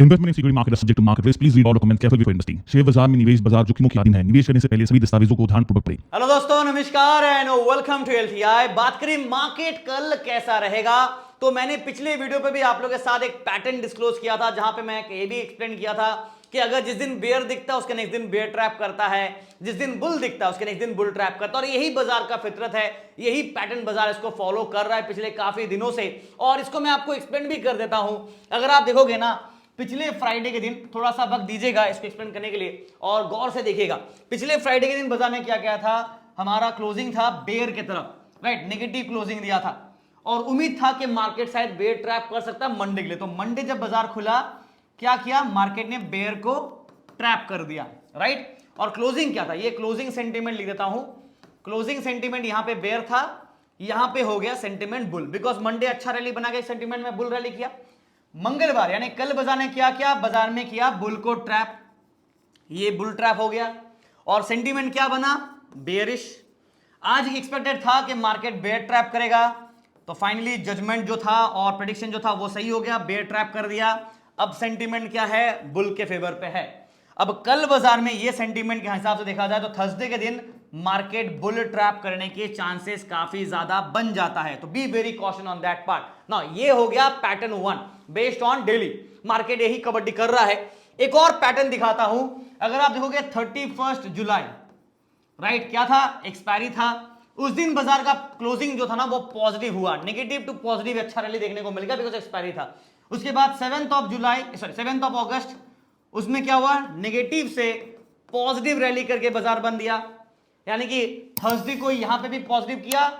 Investment in security market subject to market risk. Please read all documents carefully before investing. Share बाजार में निवेश बाजार जोखिमों के अधीन है। निवेश करने से पहले सभी दस्तावेजों को ध्यानपूर्वक पढ़ें। हेलो दोस्तों, नमस्कार एंड वेलकम टू एलटीआई। बात करें मार्केट कल कैसा रहेगा, तो मैंने पिछले वीडियो पे भी आप लोगों के साथ एक पैटर्न डिस्क्लोज किया था, जहां पे मैं ये भी एक्सप्लेन किया था कि अगर जिस दिन बेयर दिखता है उसके नेक्स्ट दिन बेयर ट्रैप करता है, जिस दिन बुल दिखता है उसके नेक्स्ट दिन बुल ट्रैप करता है। और यही बाजार का फितरत है, यही पैटर्न बाजार इसको फॉलो कर रहा है पिछले काफी दिनों से। और इसको मैं आपको एक्सप्लेन भी कर देता हूं। अगर आप देखोगे ना, पिछले फ्राइडे के दिन, थोड़ा सा वक्त दीजिएगा इसको एक्सप्लेन करने के लिए और गौर से देखिएगा। पिछले फ्राइडे के दिन बाजार में क्या क्या था, हमारा क्लोजिंग था बेयर की तरफ, राइट, नेगेटिव क्लोजिंग दिया था और उम्मीद था कि मार्केट शायद बेयर ट्रैप कर सकता है मंडे के लिए। तो मंडे जब बाजार खुला, क्या किया मार्केट ने, बेयर को ट्रैप कर दिया, राइट। और क्लोजिंग क्या था, ये क्लोजिंग सेंटीमेंट लिख देता हूं। क्लोजिंग सेंटीमेंट यहां पे बेयर था, यहां पे हो गया सेंटीमेंट बुल, बिकॉज मंडे अच्छा रैली बना के सेंटीमेंट में बुल रैली किया। मंगलवार यानी कल बाजार ने क्या किया, बाजार में किया बुल को ट्रैप, ये बुल ट्रैप हो गया और सेंटीमेंट क्या बना, बेयरिश। आज एक्सपेक्टेड था कि मार्केट बेयर ट्रैप करेगा, तो फाइनली जजमेंट जो था और प्रेडिक्शन जो था वो सही हो गया, बेयर ट्रैप कर दिया। अब सेंटीमेंट क्या है, बुल के फेवर पे है। अब कल बाजार में ये सेंटीमेंट के हिसाब से देखा जाए तो थर्सडे के दिन मार्केट बुल ट्रैप करने के चांसेस काफी ज्यादा बन जाता है, तो be very caution on that part ना। ये हो गया pattern 1 based on daily, market यही कबड्डी कर रहा है। एक और पैटर्न दिखाता हूं, अगर आप देखोगे 31 जुलाई, राइट, क्या था, एक्सपायरी था। उस दिन बाजार का क्लोजिंग जो था ना वो पॉजिटिव हुआ, नेगेटिव टू पॉजिटिव अच्छा रैली देखने को मिल गया बिकॉज एक्सपायरी था। उसके बाद 7 अगस्त, उसमें क्या हुआ, नेगेटिव से पॉजिटिव रैली करके बाजार बंद दिया, यानी कि थर्सडे को यहां पे भी पॉजिटिव किया,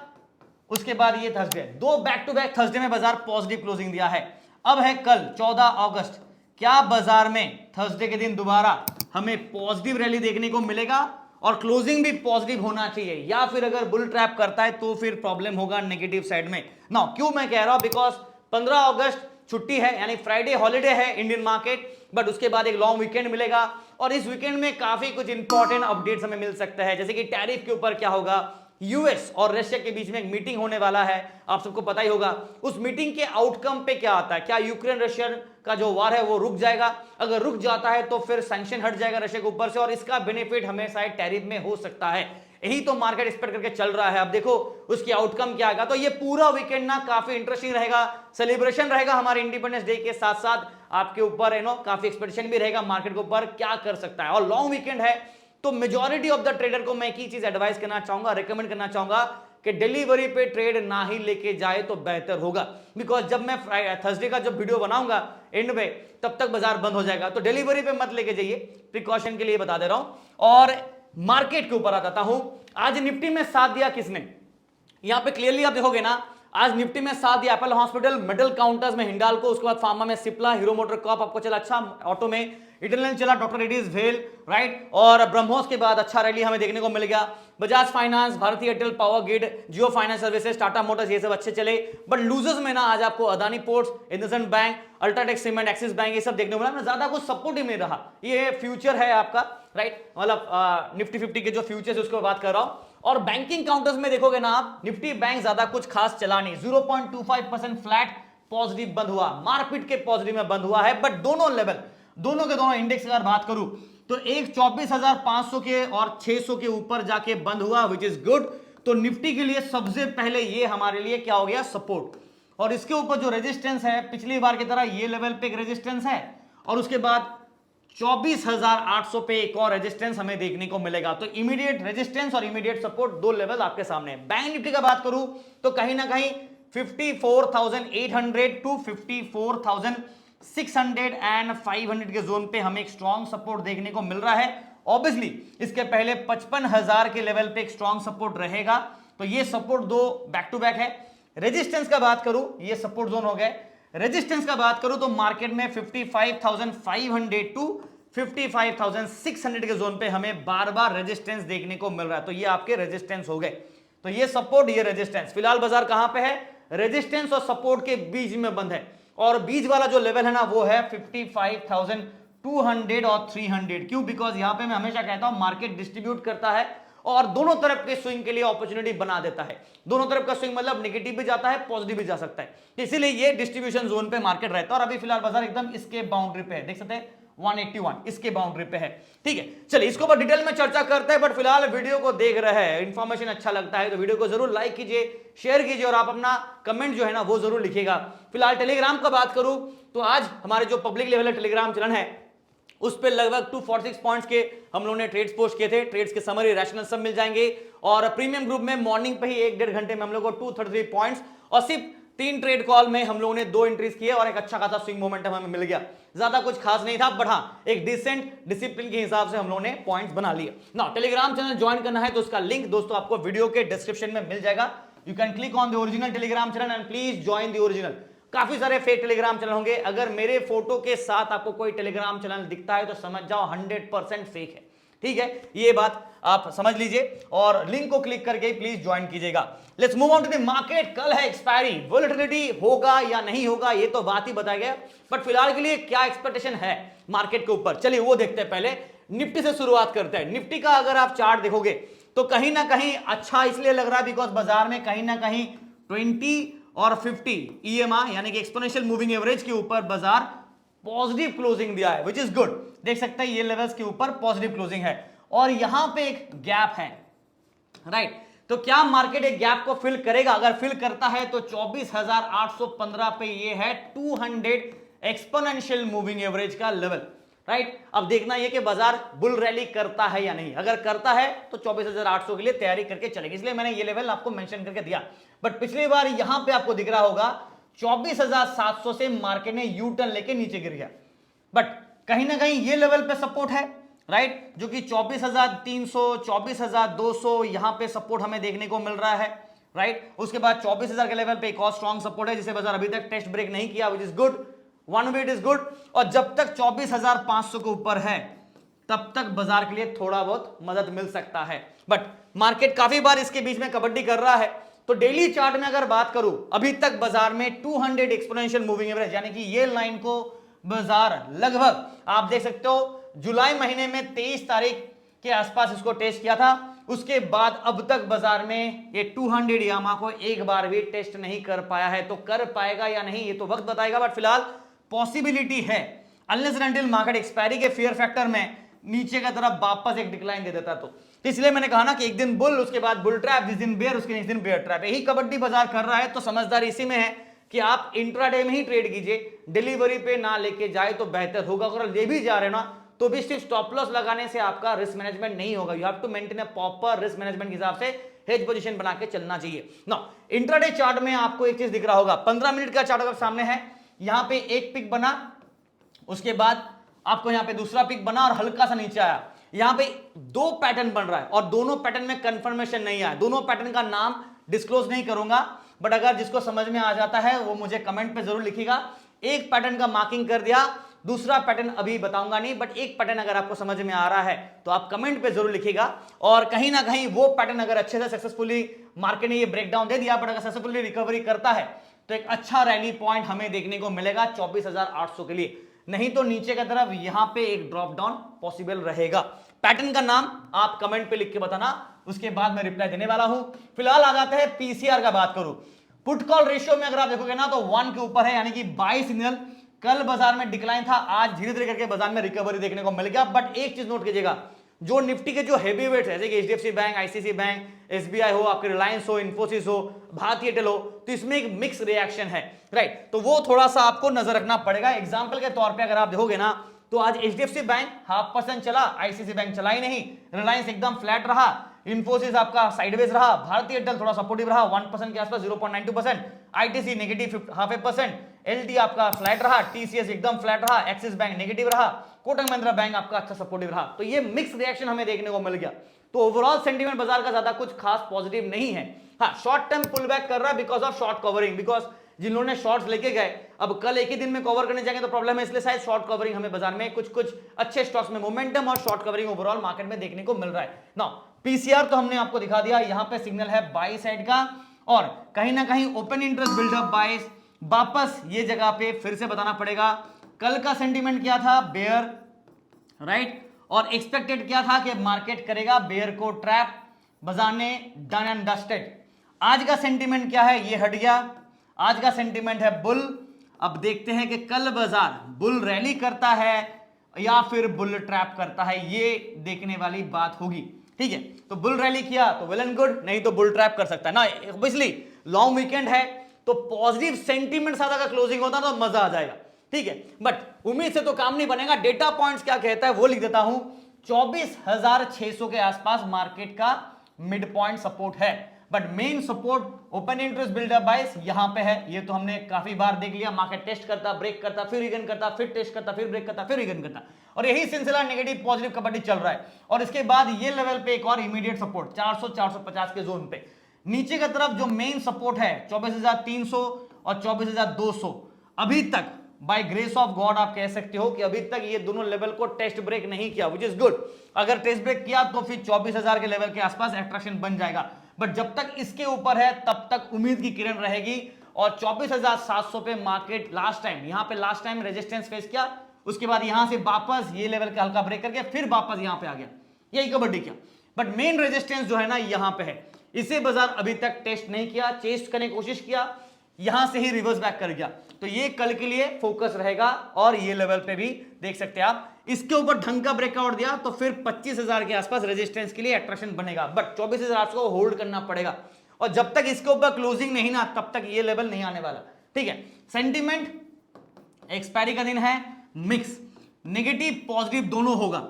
उसके बाद ये थर्सडे, दो बैक टू बैक थर्सडे में बाजार पॉजिटिव क्लोजिंग दिया है। अब है कल 14 अगस्त, क्या बाजार में थर्सडे के दिन दोबारा हमें पॉजिटिव रैली देखने को मिलेगा और क्लोजिंग भी पॉजिटिव होना चाहिए, या फिर अगर बुल ट्रैप करता है तो फिर प्रॉब्लम होगा नेगेटिव साइड में ना। क्यों मैं कह रहा हूं, बिकॉज 15 अगस्त छुट्टी है, यानी फ्राइडे हॉलिडे है इंडियन मार्केट, बट उसके बाद एक लॉन्ग वीकेंड मिलेगा और इस वीकेंड में काफी कुछ इंपॉर्टेंट अपडेट्स हमें मिल सकते हैं, जैसे कि टैरिफ के ऊपर क्या होगा, यूएस और रशिया के बीच में एक मीटिंग होने वाला है, आप सबको पता ही होगा। उस मीटिंग के आउटकम पे क्या आता है, क्या यूक्रेन रशिया का जो वार है वो रुक जाएगा, अगर रुक जाता है तो फिर सैंक्शन हट जाएगा रशिया के ऊपर से और इसका बेनिफिट हमें शायद टैरिफ में हो सकता है। यही तो मार्केट एक्सपेक्ट करके चल रहा है। अब देखो उसकी आउटकम क्या आएगा। तो ये पूरा वीकेंड ना काफी इंटरेस्टिंग रहेगा, सेलिब्रेशन रहेगा हमारे इंडिपेंडेंस डे के साथ साथ आपके ऊपर काफी एक्सपेक्टेशन भी रहेगा मार्केट के ऊपर क्या कर सकता है। और लॉन्ग वीकेंड है तो मेजॉरिटी ऑफ द ट्रेडर को मैं एक ही चीज एडवाइस करना चाहूंगा, रिकमेंड करना चाहूंगा कि डिलीवरी पे ट्रेड ना ही लेके जाए तो बेहतर होगा, बिकॉज जब मैं थर्सडे का जब वीडियो बनाऊंगा एंड में, तब तक बाजार बंद हो जाएगा, तो डिलीवरी पे मत लेके जाइए, प्रिकॉशन के लिए बता दे रहा हूं। और मार्केट के ऊपर आता हूं, आज निफ्टी में साथ दिया किसने, यहां पे क्लियरली आप देखोगे ना, आज निफ्टी में साथ दिया एप्पल हॉस्पिटल, मेटल काउंटर्स में हिंडाल्को, उसके बाद फार्मा में सिप्ला, हीरो मोटर कॉप आपको चला अच्छा, ऑटो में इटरनल चला, डॉक्टर रेड्डीज भेल, राइट, और ब्रह्मोस के बाद अच्छा रैली हमें देखने को मिल गया। बजाज फाइनेंस, भारतीय एयरटेल, पावर ग्रिड, जियो फाइनेंस सर्विसेज, टाटा मोटर्स, ये सब अच्छे चले। बट लूजर्स में ना आज आपको Adani ports, IndusInd bank, UltraTech cement, axis bank, ये सब देखने को मिला, ज्यादा कुछ सपोर्ट ही नहीं रहा। ये फ्यूचर है आपका, राइट, मतलब निफ्टी 50 के जो फ्यूचर्स है उसको बात कर रहा हूं। और बैंकिंग काउंटर्स में देखोगे ना आप, निफ्टी बैंक ज्यादा कुछ खास चला नहीं, 0.25% फ्लैट पॉजिटिव बंद हुआ, मारपीट के पॉजिटिव में बंद हुआ है। बट दोनों लेवल, दोनों के दोनों इंडेक्स अगर बात करूं तो एक 24,500 के और 600 के ऊपर जाके बंद हुआ, विच इज गुड। तो निफ्टी के लिए सबसे पहले ये हमारे लिए क्या हो गया, सपोर्ट, और इसके ऊपर जो रेजिस्टेंस है पिछली बार की तरह ये लेवल पे एक रेजिस्टेंस है और उसके बाद 24,800 पे एक और रेजिस्टेंस हमें देखने को मिलेगा। तो इमीडिएट रेजिस्टेंस और इमीडिएट सपोर्ट, दो लेवल आपके सामने। बैंक निफ्टी का बात करूं तो कहीं ना कहीं 54,800 टू 54,600 एंड 500 के जोन पे हमें एक स्ट्रॉन्ग सपोर्ट देखने को मिल रहा है। ऑब्वियसली इसके पहले 55,000 के लेवल पे एक स्ट्रॉन्ग सपोर्ट रहेगा, तो ये सपोर्ट दो बैक टू बैक है। रेजिस्टेंस का बात करूं, ये सपोर्ट जोन हो गए। रेजिस्टेंस का बात करूं तो मार्केट में 55,500 टू 55,600 के जोन पे हमें बार बार रेजिस्टेंस देखने को मिल रहा है, तो ये आपके रेजिस्टेंस हो गए। तो ये सपोर्ट, ये रेजिस्टेंस, फिलहाल बाजार कहां पे है, रेजिस्टेंस और सपोर्ट के बीच में बंद है, और बीच वाला जो लेवल है ना वो है 55,200 और 300। क्यों, बिकॉज यहां पे मैं हमेशा कहता हूं मार्केट डिस्ट्रीब्यूट करता है और दोनों तरफ के स्विंग के लिए अपॉर्चुनिटी बना देता है। दोनों तरफ का स्विंग मतलब नेगेटिव भी जाता है, पॉजिटिव भी जा सकता है, इसीलिए ये डिस्ट्रीब्यूशन जोन पे मार्केट रहता है। और अभी फिलहाल बाजार एकदम इसके बाउंड्री पे है, देख सकते हैं 181 इसके बाउंड्री पे है। ठीक है, चलिए इसको ऊपर डिटेल में चर्चा करते हैं, बट फिलहाल वीडियो को देख रहे हैं, इंफॉर्मेशन अच्छा लगता है तो वीडियो को जरूर लाइक कीजिए, शेयर कीजिए और आप अपना कमेंट जो है ना वो जरूर लिखिएगा। फिलहाल टेलीग्राम का बात करूं तो आज हमारे जो पब्लिक लेवल है टेलीग्राम चैनल है उस पे लगभग 246 पॉइंट्स के हम लोगों ने ट्रेड्स पोस्ट किए थे। ट्रेड्स के समरी रैशनल सब मिल जाएंगे और प्रीमियम ग्रुप में मॉर्निंग पे ही 1-1.5 घंटे में हम लोग को 233 पॉइंट्स और सिर्फ 3 ट्रेड कॉल में हम लोगों ने 2 एंट्रीज किए और एक अच्छा खासा स्विंग मोमेंटम हमें मिल गया। ज्यादा कुछ खास नहीं था, बट हाँ एक डिसेंट डिसिप्लिन के हिसाब से हम लोगों ने पॉइंट्स बना लिए ना। टेलीग्राम चैनल ज्वाइन करना है तो उसका लिंक दोस्तों आपको वीडियो के डिस्क्रिप्शन में मिल जाएगा। You can click on the original Telegram channel and please join the original. काफी सारे फेक टेलीग्राम चैनल होंगे, अगर मेरे फोटो के साथ आपको कोई टेलीग्राम चैनल दिखता है तो समझ जाओ 100% फेक है। ठीक है, ये बात आप समझ लीजिए और लिंक को क्लिक करके प्लीज ज्वाइन कीजिएगा। Let's move on to the market. कल है एक्सपायरी, वोलेटिलिटी होगा या नहीं होगा ये तो बात ही बताया गया, बट फिलहाल के लिए क्या एक्सपेक्टेशन है मार्केट के ऊपर चलिए वो देखते हैं। पहले निफ्टी से शुरुआत करते हैं। निफ्टी का अगर आप चार्ट देखोगे तो कहीं ना कहीं अच्छा इसलिए लग रहा है बिकॉज बाजार में कहीं ना कहीं 20 और 50 EMA यानी कि एक्सपोनेंशियल मूविंग एवरेज के ऊपर बाजार पॉजिटिव क्लोजिंग दिया है, विच इज गुड। देख सकते हैं ये लेवल्स के ऊपर पॉजिटिव क्लोजिंग है और यहां पे एक गैप है, राइट। तो क्या मार्केट एक गैप को फिल करेगा? अगर फिल करता है तो 24,815 पे ये है 200 एक्सपोनेंशियल मूविंग एवरेज का लेवल, राइट। अब देखना यह कि बाजार बुल रैली करता है या नहीं। अगर करता है तो 24,800 के लिए तैयारी करके चलेगी, इसलिए मैंने ये लेवल आपको मेंशन करके दिया। बट पिछली बार यहां पे आपको दिख रहा होगा 24,700 से मार्केट ने यू टर्न लेके नीचे गिर गया, बट कहीं ना कहीं ये लेवल पे सपोर्ट है, राइट, जो कि 24,300 24,200 यहां पे सपोर्ट हमें देखने को मिल रहा है, राइट। उसके बाद 24,000 के लेवल पे एक और स्ट्रॉन्ग सपोर्ट है जिसे बाजार अभी तक टेस्ट ब्रेक नहीं किया, which is good, one way it is good. और जब तक 24,500 के ऊपर है तब तक बाजार के लिए थोड़ा बहुत मदद मिल सकता है, बट मार्केट काफी बार इसके बीच में कबड्डी कर रहा है। तो डेली चार्ट में अगर बात करूं अभी तक बाजार में 200 एक्सपोनेंशियल मूविंग एवरेज यानी कि ये लाइन को बाजार लगभग आप देख सकते हो जुलाई महीने में 23 तारीख के आसपास इसको टेस्ट किया था। उसके बाद अब तक बाजार में ये 200 यामा को एक बार भी टेस्ट नहीं कर पाया है। तो कर पाएगा या नहीं ये तो वक्त बताएगा, बट फिलहाल पॉसिबिलिटी है unless and until market expiry के फियर फैक्टर में नीचे की तरफ वापस एक डिक्लाइन दे देता। तो इसलिए मैंने कहा ना कि एक दिन बुल, उसके बाद बुल ट्रैप, जिस दिन बेयर उसके नेक्स्ट दिन बेयर ट्रैप। यही कबड्डी बाजार कर रहा है। तो समझदारी इसी में है कि आप इंट्राडे में ही ट्रेड कीजिए, डिलीवरी पे ना लेके जाए तो बेहतर होगा। अगर ले भी जा रहे हो ना तो भी सिर्फ स्टॉप लॉस लगाने से आपका रिस्क मैनेजमेंट नहीं होगा। You have to maintain a proper risk management के हिसाब से हेज पोजीशन बना के चलना चाहिए ना। इंट्राडे चार्ट में आपको एक चीज दिख रहा होगा, 15 मिनट का चार्ट अगर सामने है, यहां पे एक पिक बना, उसके बाद आपको यहां पे दूसरा पिक बना और हल्का सा नीचे आया। यहां पे 2 पैटर्न बन रहा है और दोनों पैटर्न में कंफर्मेशन नहीं आया। दोनों पैटर्न का नाम डिस्क्लोज नहीं करूंगा, बट अगर जिसको समझ में आ जाता है वो मुझे कमेंट पे जरूर लिखिएगा। एक पैटर्न का मार्किंग कर दिया, दूसरा पैटर्न अभी बताऊंगा नहीं, बट एक पैटर्न अगर आपको समझ में आ रहा है तो आप कमेंट पे जरूर लिखिएगा। और कहीं ना कहीं वो पैटर्न अगर अच्छे से सक्सेसफुली मार्केट ने ये ब्रेकडाउन दे दिया, बट अगर सक्सेसफुली रिकवरी करता है तो एक अच्छा रैली पॉइंट हमें देखने को मिलेगा 24,800 के लिए। नहीं तो नीचे की तरफ यहां पे एक ड्रॉप डाउन पॉसिबल रहेगा। पैटर्न का नाम आप कमेंट पे लिख के बताना, उसके बाद मैं रिप्लाई देने वाला हूं। फिलहाल आ जाते हैं पीसीआर का बात करूं। पुट कॉल रेशियो में अगर आप देखोगे ना तो 1 के ऊपर है, यानी कि बाई सिग्नल। कल बाजार में डिक्लाइन था, आज धीरे धीरे करके बाजार में रिकवरी देखने को मिल गया। बट एक चीज नोट कीजिएगा, जो निफ्टी के जो हेवी वेट है जैसे कि HDFC bank, ICC bank, SBI हो, आपके रिलायंस हो, इन्फोसिस हो, भारतीय एयरटेल हो, तो इसमें एक मिक्स रिएक्शन है, राइट। तो वो थोड़ा सा आपको नजर रखना पड़ेगा। एग्जांपल के तौर पे अगर आप देखोगे ना तो आज एचडीएफसी बैंक 0.5% चला, आईसीसी बैंक चला ही नहीं, रिलायंस एकदम फ्लैट रहा, इन्फोसिस आपका साइडवेज रहा, भारतीय एयरटेल थोड़ा सपोर्टिव रहा 1% के आसपास 0.92%, आईटीसी नेगेटिव 0.5%, एलटी आपका फ्लैट रहा, टीसीएस एकदम फ्लैट रहा, एक्सिस बैंक नेगेटिव रहा, कोटक महिंद्रा बैंक आपका अच्छा सपोर्टिव रहा। तो ये मिक्स रिएक्शन हमें देखने को मिल गया। तो ओवरऑल सेंटीमेंट बाजार का ज्यादा कुछ खास पॉजिटिव नहीं है। हाँ, शॉर्ट टर्म पुल बैक कर रहा है because of short covering, because जिन लोगों ने शॉर्ट्स लेके गए अब कल एक ही दिन में कवर करने जाएंगे तो प्रॉब्लम है, इसलिए शायद शॉर्ट कवरिंग हमें बाजार में कुछ अच्छे स्टॉक्स में मोमेंटम और शॉर्ट कवरिंग ओवरऑल मार्केट में देखने को मिल रहा है। नाउ पीसीआर तो हमने आपको दिखा दिया, यहां पे सिग्नल है बाई साइड का और कहीं ना कहीं ओपन इंटरेस्ट बिल्डअप बाइस, वापस ये जगह पे फिर से बताना पड़ेगा। कल का सेंटीमेंट क्या था? Bear, right. और एक्सपेक्टेड क्या था कि मार्केट करेगा बेयर को ट्रैप, बाजार ने डन एंड डस्टेड। आज का सेंटीमेंट क्या है, ये हट गया। आज का सेंटीमेंट है बुल। अब देखते हैं कि कल बाजार बुल रैली करता है या फिर बुल ट्रैप करता है, ये देखने वाली बात होगी। ठीक है, तो बुल रैली किया तो वेल एंड गुड, नहीं तो बुल ट्रैप कर सकता है ना। ऑब्वियसली लॉन्ग वीकेंड है तो पॉजिटिव सेंटीमेंट ज्यादा का क्लोजिंग होता तो मजा आ जाएगा। ठीक है, बट उम्मीद से तो काम नहीं बनेगा। डेटा पॉइंट्स क्या कहता है वो लिख देता हूं। 24,600 के आसपास मार्केट का मिड पॉइंट सपोर्ट है, but main support open interest buildup bias यहां पे है। ये तो हमने काफी बार देख लिया, मार्केट टेस्ट करता, ब्रेक करता, फिर रिगन करता, फिर टेस्ट करता, फिर ब्रेक करता, फिर रिगन करता, और यही सिलसिला नेगेटिव पॉजिटिव कबड्डी चल रहा है। और इसके बाद ये लेवल पे एक और इमीडिएट सपोर्ट 400-450 के जोन पे। नीचे की तरफ जो मेन सपोर्ट है 24,300 और 24,200, अभी तक बाय ग्रेस ऑफ गॉड आप कह सकते हो कि अभी तक ये दोनों लेवल को टेस्ट ब्रेक नहीं किया, विच इज गुड। अगर टेस्ट ब्रेक किया तो फिर 24,000 के लेवल के आसपास अट्रैक्शन बन जाएगा, बट जब तक इसके ऊपर है तब तक उम्मीद की किरण रहेगी। और 24,700 पे मार्केट लास्ट टाइम, यहां पे लास्ट टाइम रेजिस्टेंस फेस किया, उसके बाद यहां से वापस ये लेवल का हल्का ब्रेक करके फिर वापस यहां पे आ गया, यही कबड्डी किया। बट मेन रेजिस्टेंस जो है ना यहां पे है, इसे बाजार अभी तक टेस्ट नहीं किया, चेस्ट करने की कोशिश किया, यहां से ही रिवर्स बैक कर गया। तो ये कल के लिए फोकस रहेगा। और ये लेवल पे भी देख सकते हैं आप, इसके ऊपर ढंग का ब्रेकआउट दिया तो फिर 25,000 के आसपास रेजिस्टेंस के लिए अट्रैक्शन बनेगा, बट 24,000 को होल्ड करना पड़ेगा। और जब तक इसके ऊपर क्लोजिंग नहीं ना तब तक ये लेवल नहीं आने वाला। ठीक है, सेंटीमेंट एक्सपायरी का दिन है, मिक्स नेगेटिव पॉजिटिव दोनों होगा।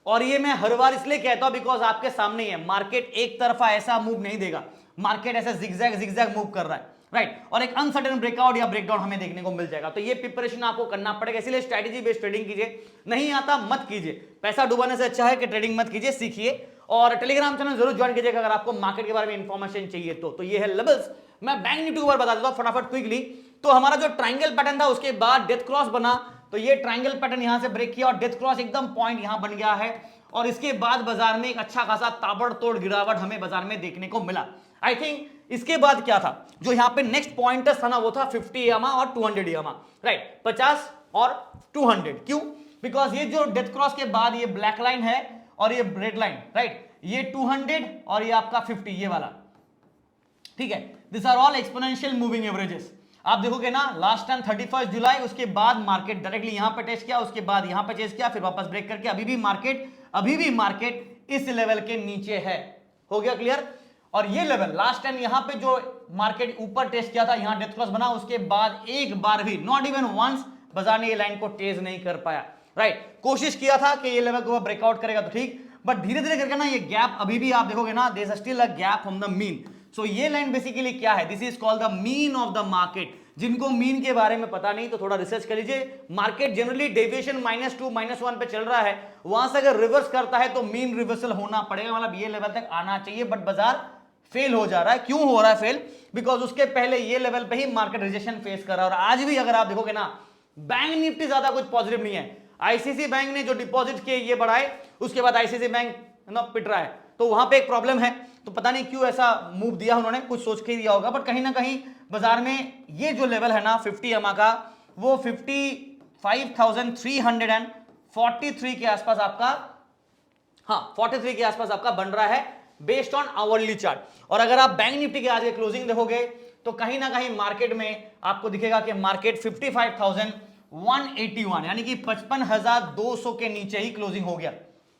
और ये मैं हर बार इसलिए कहता हूं बिकॉज आपके सामने ही है, मार्केट एक तरफा ऐसा मूव नहीं देगा, मार्केट ऐसे जिगजैग मूव कर रहा है, राइट। और एक अनसर्टेन ब्रेकआउट या ब्रेकडाउन हमें देखने को मिल जाएगा। तो ये प्रिपरेशन आपको करना पड़ेगा, इसीलिए स्ट्रैटेजी बेस्ड ट्रेडिंग कीजिए। नहीं आता मत कीजिए, पैसा डुबाने से अच्छा है कि ट्रेडिंग मत कीजिए, सीखिए। और टेलीग्राम चैनल जरूर ज्वाइन कीजिएगा अगर आपको मार्केट के बारे में इंफॉर्मेशन चाहिए तो ये है लेवल्स। मैं बैंक निफ्टी के बारे बता देता हूं फटाफट क्विकली। तो हमारा जो ट्रायंगल पैटर्न था उसके बाद डेथ क्रॉस बना, तो ये ट्रायंगल पैटर्न यहां से ब्रेक किया और डेथ क्रॉस एकदम पॉइंट यहां बन गया है। और इसके बाद बाजार में एक अच्छा खासा ताबड़तोड़ गिरावट हमें बाजार में देखने को मिला। आई थिंक इसके बाद क्या था, जो यहां पे नेक्स्ट पॉइंटर्स था ना वो था 50 EMA और 200 EMA, राइट, 50 और 200। क्यों? बिकॉज ये जो डेथ क्रॉस के बाद ये ब्लैक लाइन है और ये रेड लाइन, राइट, ये 200 और ये आपका 50, ये वाला। ठीक है, this are all exponential moving averages. आप देखोगे ना लास्ट टाइम 31 जुलाई, उसके बाद मार्केट डायरेक्टली यहां पे टेस्ट किया, उसके बाद यहां पे टेस्ट किया, फिर वापस ब्रेक करके अभी भी मार्केट इस लेवल के नीचे है। हो गया क्लियर? और ये लेवल लास्ट टाइम यहां पे जो मार्केट ऊपर टेस्ट किया था, यहां डेथ क्रॉस बना, उसके बाद एक बार भी नॉट इवन वंस बाजार ने ये लाइन को टेस्ट नहीं कर पाया, राइट। कोशिश किया था कि ये लेवल को ब्रेकआउट करेगा तो ठीक, बट धीरे धीरे करके ना ये गैप अभी भी आप देखोगे ना, there is still a gap from the mean. So ये लाइन बेसिकली क्या है, this is called the mean of the market. जिनको मीन के बारे में पता नहीं तो थोड़ा रिसर्च कर लीजिए। मार्केट जनरली डेविएशन -2 -1 पे चल रहा है, वहां से अगर रिवर्स करता है तो मीन रिवर्सल होना पड़ेगा, मतलब ये लेवल तक आना चाहिए, बट बाजार फेल हो जा रहा है। क्यों हो रहा है फेल? बिकॉज उसके पहले ये लेवल पे ही मार्केट रिजेक्शन फेस कर रहा है। और आज भी अगर आप देखोगे ना, बैंक निफ्टी ज्यादा कुछ पॉजिटिव नहीं है। आईसीसी बैंक ने जो डिपॉजिट किए ये बढ़ाए, उसके बाद आईसीसी बैंक ना पिट रहा है, तो वहां पे एक प्रॉब्लम है। तो पता नहीं क्यों ऐसा मूव दिया उन्होंने, कुछ सोच के दिया होगा, बट कहीं ना कहीं बाजार में ये जो लेवल है ना 50 EMA का, वो 55,343 के आसपास आपका, हाँ 43 के आसपास आपका बन रहा है बेस्ड ऑन आवरली चार्ट। और अगर आप बैंक निफ्टी के आज के क्लोजिंग देखोगे तो कहीं ना कहीं मार्केट में आपको दिखेगा कि मार्केट 55,181 यानी कि 55,200 के नीचे ही क्लोजिंग हो गया,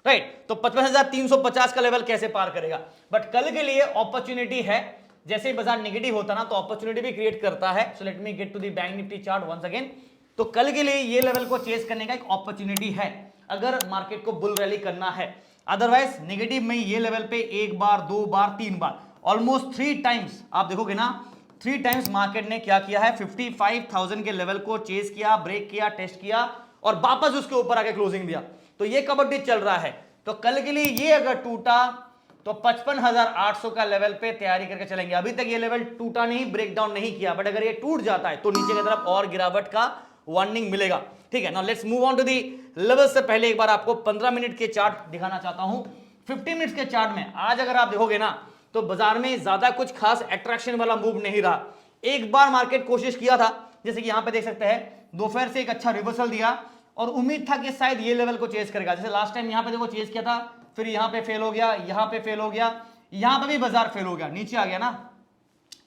राइट। तो 55,350 का लेवल कैसे पार करेगा? बट कल के लिए अपॉर्चुनिटी है। जैसे ही बाजार नेगेटिव होता ना तो अपॉर्चुनिटी भी क्रिएट करता है। So let me get to the bank Nifty chart once again. तो कल के लिए ये लेवल को चेस करने का एक अपॉर्चुनिटी है अगर मार्केट को बुल रैली करना है। अदरवाइज नेगेटिव में ये लेवल पे एक बार, दो बार, तीन बार, ऑलमोस्ट 3 टाइम्स आप देखोगे ना, 3 टाइम्स मार्केट ने क्या किया है, 55,000 के लेवल को चेस किया, ब्रेक किया, टेस्ट किया और वापस उसके ऊपर आके क्लोजिंग दिया। तो ये कबड्डी चल रहा है। तो कल के लिए ये अगर टूटा तो 55,800 का लेवल पे तैयारी करके चलेंगे। अभी तक ये लेवल टूटा नहीं, ब्रेकडाउन नहीं किया, बट अगर ये टूट जाता है तो नीचे की तरफ और गिरावट का वार्निंग मिलेगा। ठीक है, now let's move on to the level. से पहले एक बार आपको 15 मिनट के चार्ट दिखाना चाहता हूं। 50 मिनट के चार्ट में आज अगर आप देखोगे ना तो बाजार में ज्यादा कुछ खास अट्रैक्शन वाला मूव नहीं रहा। एक बार मार्केट कोशिश किया था, जैसे कि यहां पे देख सकते हैं, दोपहर से एक अच्छा रिवर्सल दिया और उम्मीद था कि शायद ये लेवल को चेस करेगा। जैसे लास्ट टाइम यहां पे देखो चेस किया था, फिर यहां पे फेल हो गया, यहां पे फेल हो गया, यहां पे भी बाजार फेल हो गया, नीचे आ गया ना।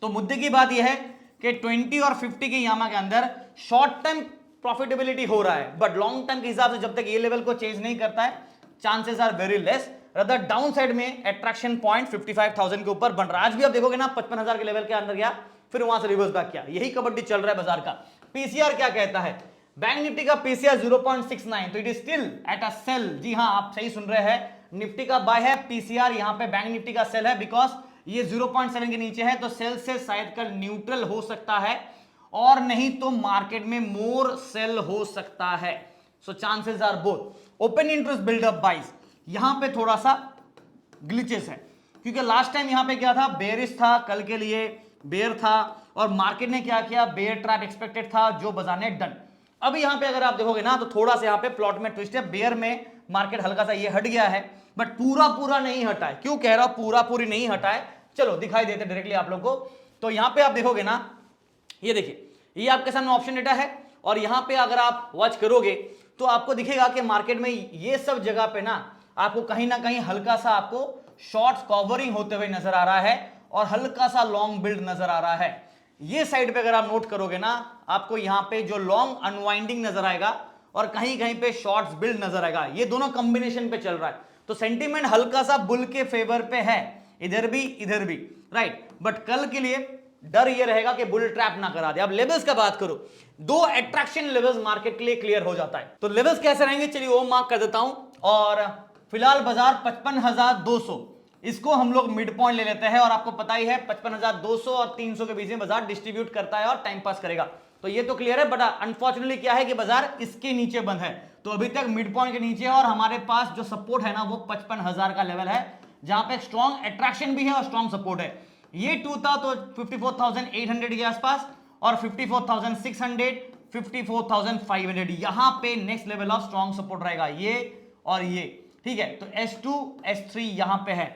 तो मुद्दे की बात यह है कि 20 और 50 के यामा के अंदर शॉर्ट टर्म प्रॉफिटेबिलिटी हो रहा है, बट लॉन्ग टर्म के हिसाब से जब तक ये लेवल को चेंज नहीं करता है, chances are very less. Rather down side में अट्रैक्शन पॉइंट 55,000 के ऊपर बन रहा है। आज भी आप देखोगे ना 55,000 के लेवल के अंदर गया, फिर वहां से रिवर्स बैक किया। यही कबड्डी चल रहा है बाजार का। पीसीआर क्या कहता है? बैंक निफ्टी का पीसीआर 0.69, तो it is still at a sell. जी हां, आप सही सुन रहे हैं, निफ्टी का बाय है, पीसीआर यहां पे बैंक निफ्टी का सेल है, बिकॉज ये 0.7 के नीचे है, तो सेल से शायद कल न्यूट्रल हो सकता है, और नहीं तो मार्केट में मोर सेल हो सकता है। So chances are both. Open interest buildup bias, यहां पे थोड़ा सा ग्लिचेस है, क्योंकि लास्ट टाइम यहां पे क्या था, बेयरिश था, कल के लिए बेयर था, और मार्केट ने क्या किया, बेयर ट्रैप एक्सपेक्टेड था, जो बाजार ने डन। अब यहां पे अगर आप देखोगे ना, तो थोड़ा सा यहां पे प्लॉट में ट्विस्ट है, बेयर में मार्केट हल्का सा ये हट गया है, बट पूरा पूरा नहीं हटा है। क्यों कह रहा हूं पूरा पूरी नहीं हटा है, चलो दिखाई देते डायरेक्टली आप लोग को। तो यहां पे आप देखोगे ना, ये देखिए, ये आपके सामने ऑप्शन डेटा है, और यहां पे अगर आप वॉच करोगे तो आपको दिखेगा कि मार्केट में ये सब जगह पे ना आपको कहीं ना कहीं हल्का सा आपको शॉर्ट्स कवरिंग होते हुए नजर आ रहा है, और हल्का सा लॉन्ग बिल्ड नजर आ रहा है। ये साइड पे अगर आप नोट करोगे ना, आपको यहां पे जो लॉन्ग अनवाइंडिंग नजर आएगा, और कहीं कहीं पे शॉर्ट्स बिल्ड नजर आएगा। ये दोनों कॉम्बिनेशन पे चल रहा है, तो सेंटीमेंट हल्का सा बुल के फेवर पे है, इधर भी, राइट। बट कल के लिए डर ये रहेगा कि बुल ट्रैप ना करा दे। अब लेवल्स का बात करो, दो अट्रैक्शन लेवल्स मार्केट के लिए क्लियर हो जाता है। तो लेवल्स कैसे रहेंगे, चलिए वो मार्क कर देता हूं। और फिलहाल बाजार 55,200, इसको हम लोग मिड पॉइंट ले लेते हैं, और आपको पता ही है 55,200 और 300 के बीच में बाजार डिस्ट्रीब्यूट करता है और टाइम पास करेगा। तो ये तो क्लियर है, बट अनफॉर्चुनेटली क्या है कि बाजार इसके नीचे बंद है, तो अभी तक मिड पॉइंट के नीचे है, और हमारे पास जो सपोर्ट है ना, वो 55,000 का लेवल है, जहां पे स्ट्रॉन्ग अट्रैक्शन भी है और स्ट्रॉन्ग सपोर्ट है। ये टू था तो 54,800 के आसपास, और 54,600, 54,500, यहां पे next level of strong support रहेगा, ये और ये, ठीक है। तो S2 S3 यहां पे है।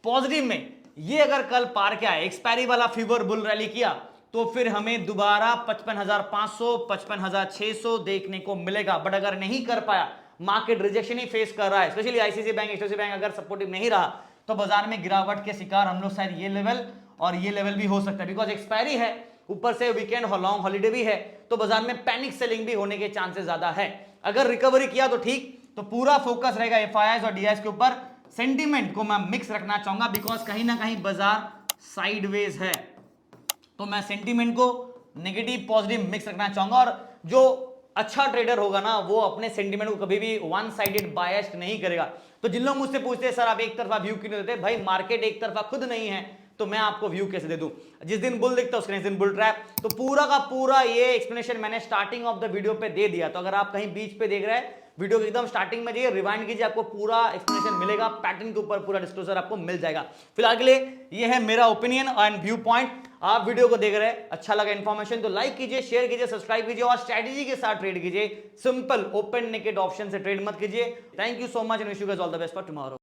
पॉजिटिव में ये अगर कल पार क्या है, एक्सपायरी वाला फीवर बुल रैली किया, तो फिर हमें दोबारा 55,500, 55,600 देखने को मिलेगा। बट अगर नहीं कर पाया, मार्केट रिजेक्शन ही फेस कर रहा है, specially ICICI bank, HDFC bank अगर सपोर्टिव नहीं रहा, तो बाजार में गिरावट के शिकार हम लोग शायद ये लेवल और ये लेवल भी हो सकता है, बिकॉज एक्सपायरी है, ऊपर से वीकेंड लॉन्ग हॉलीडे भी है, तो बाजार में पैनिक सेलिंग भी होने के चांसेस ज्यादा है। अगर रिकवरी किया तो ठीक, तो पूरा फोकस रहेगा एफआईआईज और डीआईएस के ऊपर। सेंटीमेंट को मैं मिक्स रखना चाहूंगा, बिकॉज कहीं ना कहीं बाजार साइडवेज है, तो मैं सेंटीमेंट को नेगेटिव पॉजिटिव मिक्स रखना चाहूंगा। और जो अच्छा ट्रेडर होगा ना, वो अपने सेंटीमेंट को कभी भी वन साइडेड बायस्ड नहीं करेगा। तो जिन लोग मुझसे पूछते हैं सर आप एक तरफा व्यू क्यों नहीं देते, भाई मार्केट एक तरफा खुद नहीं है, तो मैं आपको व्यू कैसे दे दूं। जिस दिन बुल दिखता है उसके दिन बुल ट्रैप। तो पूरा का पूरा ये एक्सप्लेनेशन मैंने स्टार्टिंग ऑफ द वीडियो पे दे दिया। तो अगर आप कहीं बीच पे देख रहे हैं, वीडियो के एकदम स्टार्टिंग में जाइए, रिवाइंड कीजिए, आपको पूरा एक्सप्लेनेशन मिलेगा, पैटर्न के ऊपर पूरा डिस्क्लोजर आपको मिल जाएगा। फिलहाल के लिए ये है मेरा ओपिनियन एंड व्यू पॉइंट। आप वीडियो को देख रहे हैं, अच्छा लगा इन्फॉर्मेशन तो लाइक कीजिए, शेयर कीजिए, सब्सक्राइब कीजिए, और स्ट्रेटेजी के साथ ट्रेड कीजिए। सिंपल ओपन नेकेड ऑप्शन से ट्रेड मत कीजिए। Thank you so much and wish you guys all the best for tomorrow.